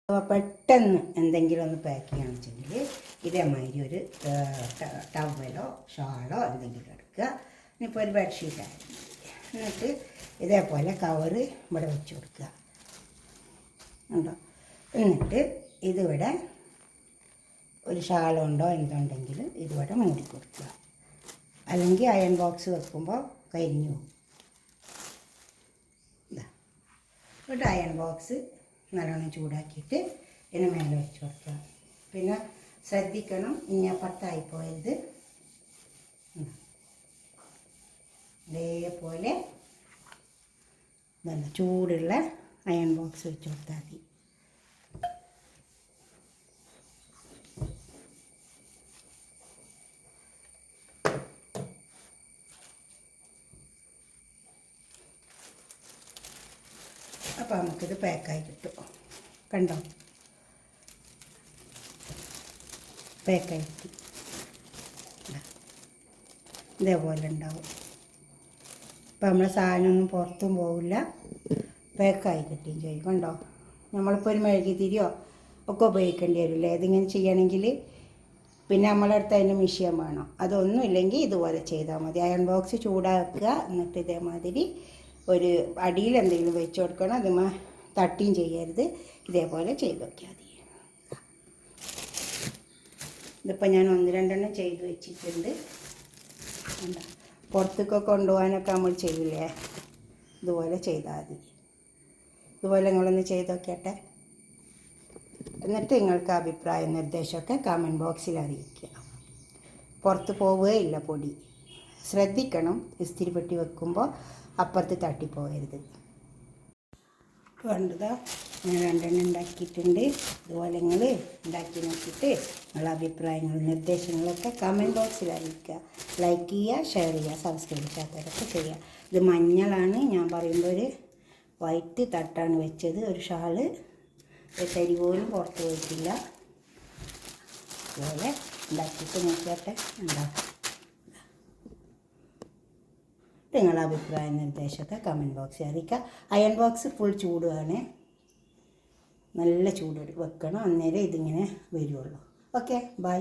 അപ്പോൾ പെട്ടെന്ന് എന്തെങ്കിലും ഒന്ന് പാക്ക് ചെയ്യുകയാണെന്ന് വെച്ചെങ്കിൽ ഇതേമാതിരി ഒരു ടവലോ ഷാളോ എന്തെങ്കിലും എടുക്കുക. ഇനിയിപ്പോൾ ഒരു ബെഡ്ഷീറ്റായിരുന്നു. എന്നിട്ട് ഇതേപോലെ കവറ് ഇവിടെ വെച്ച് കൊടുക്കുക ഉണ്ടോ. എന്നിട്ട് ഇതിവിടെ ഒരു ഷാളുണ്ടോ എന്തുണ്ടെങ്കിൽ ഇതിവിടെ മൂടി കൊടുക്കുക. അല്ലെങ്കിൽ അയൺ ബോക്സ് വെക്കുമ്പോൾ കരിഞ്ഞു പോകും. ഇതാ ഒരു അയൺ ബോക്സ് നല്ലോണം ചൂടാക്കിയിട്ട് ഇതിന് മേലെ വെച്ച് കൊടുക്കുക. പിന്നെ ശ്രദ്ധിക്കണം, ഇനിയപ്പുറത്തായി പോയത് ഇതേപോലെ നല്ല ചൂടുള്ള അയൺ ബോക്സ് വെച്ച് കൊടുത്താൽ മതി. അപ്പോൾ നമുക്കിത് പാക്കായി കിട്ടും. കണ്ടോ, പാക്കായി കിട്ടി. ഇതേപോലെ ഉണ്ടാവും. അപ്പോൾ നമ്മളെ സാധനമൊന്നും പുറത്തും പോവില്ല, പാക്കായി കിട്ടുകയും ചെയ്യും. കണ്ടോ, നമ്മളിപ്പോൾ ഒരു മെഴുകുതിരിയോ ഒക്കെ ഉപയോഗിക്കേണ്ടി വരില്ലേ ഇതിങ്ങനെ ചെയ്യണമെങ്കിൽ. പിന്നെ നമ്മളെ അടുത്ത് അതിന് മിഷ്യൻ വേണം. അതൊന്നും ഇല്ലെങ്കിൽ ഇതുപോലെ ചെയ്താൽ മതി. അയൺ ബോക്സ് ചൂടാക്കുക. എന്നിട്ട് ഇതേമാതിരി ഒരു അടിയിൽ എന്തെങ്കിലും വെച്ച് കൊടുക്കണം. അതുമ്മ തട്ടിയും ചെയ്യരുത്. ഇതേപോലെ ചെയ്ത് നോക്കിയാൽ മതി. ഇതിപ്പോൾ ഞാൻ 1-2 ചെയ്ത് വെച്ചിട്ടുണ്ട്. എന്താ പുറത്തേക്കൊക്കെ കൊണ്ടുപോകാനൊക്കെ നമ്മൾ ചെയ്യില്ലേ, ഇതുപോലെ ചെയ്താൽ മതി. ഇതുപോലെ നിങ്ങളൊന്ന് ചെയ്ത് നോക്കിയട്ടെ. എന്നിട്ട് നിങ്ങൾക്ക് അഭിപ്രായ നിർദ്ദേശമൊക്കെ കമൻറ്റ് ബോക്സിൽ അറിയിക്കുക. പുറത്ത് പോവുകയില്ല പൊടി. ശ്രദ്ധിക്കണം, ഇസ്തിരി പെട്ടി വെക്കുമ്പോൾ അപ്പുറത്ത് തട്ടിപ്പോകരുത്. കണ്ടതാ, ഞാൻ 2 ഉണ്ടാക്കിയിട്ടുണ്ട്. ഇതുപോലെ നിങ്ങൾ ഉണ്ടാക്കി നോക്കിയിട്ട് നിങ്ങളുടെ അഭിപ്രായങ്ങളും നിർദ്ദേശങ്ങളൊക്കെ കമൻറ്റ് ബോക്സിൽ അറിയിക്കുക. ലൈക്ക് ചെയ്യുക, ഷെയർ ചെയ്യുക, സബ്സ്ക്രൈബ് ചെയ്യാത്തവരൊക്കെ ചെയ്യുക. ഇത് മഞ്ഞളാണ്, ഞാൻ പറയുമ്പോൾ ഒരു വൈറ്റ് തട്ടാണ് വെച്ചത്. ഒരു ഷാള് തരി പോലും പുറത്ത് പോയിട്ടില്ല. അതുപോലെ ഉണ്ടാക്കിയിട്ട് നോക്കിയാട്ടെ. ഉണ്ടാക്കാം. നിങ്ങളുടെ അഭിപ്രായ നിർദ്ദേശമൊക്കെ കമൻറ്റ് ബോക്സിൽ അറിയിക്കുക. അയൺ ബോക്സ് ഫുൾ ചൂടുമാണ്, നല്ല ചൂട് വെക്കണം. അന്നേരം ഇതിങ്ങനെ വരുള്ളൂ. Okay, by.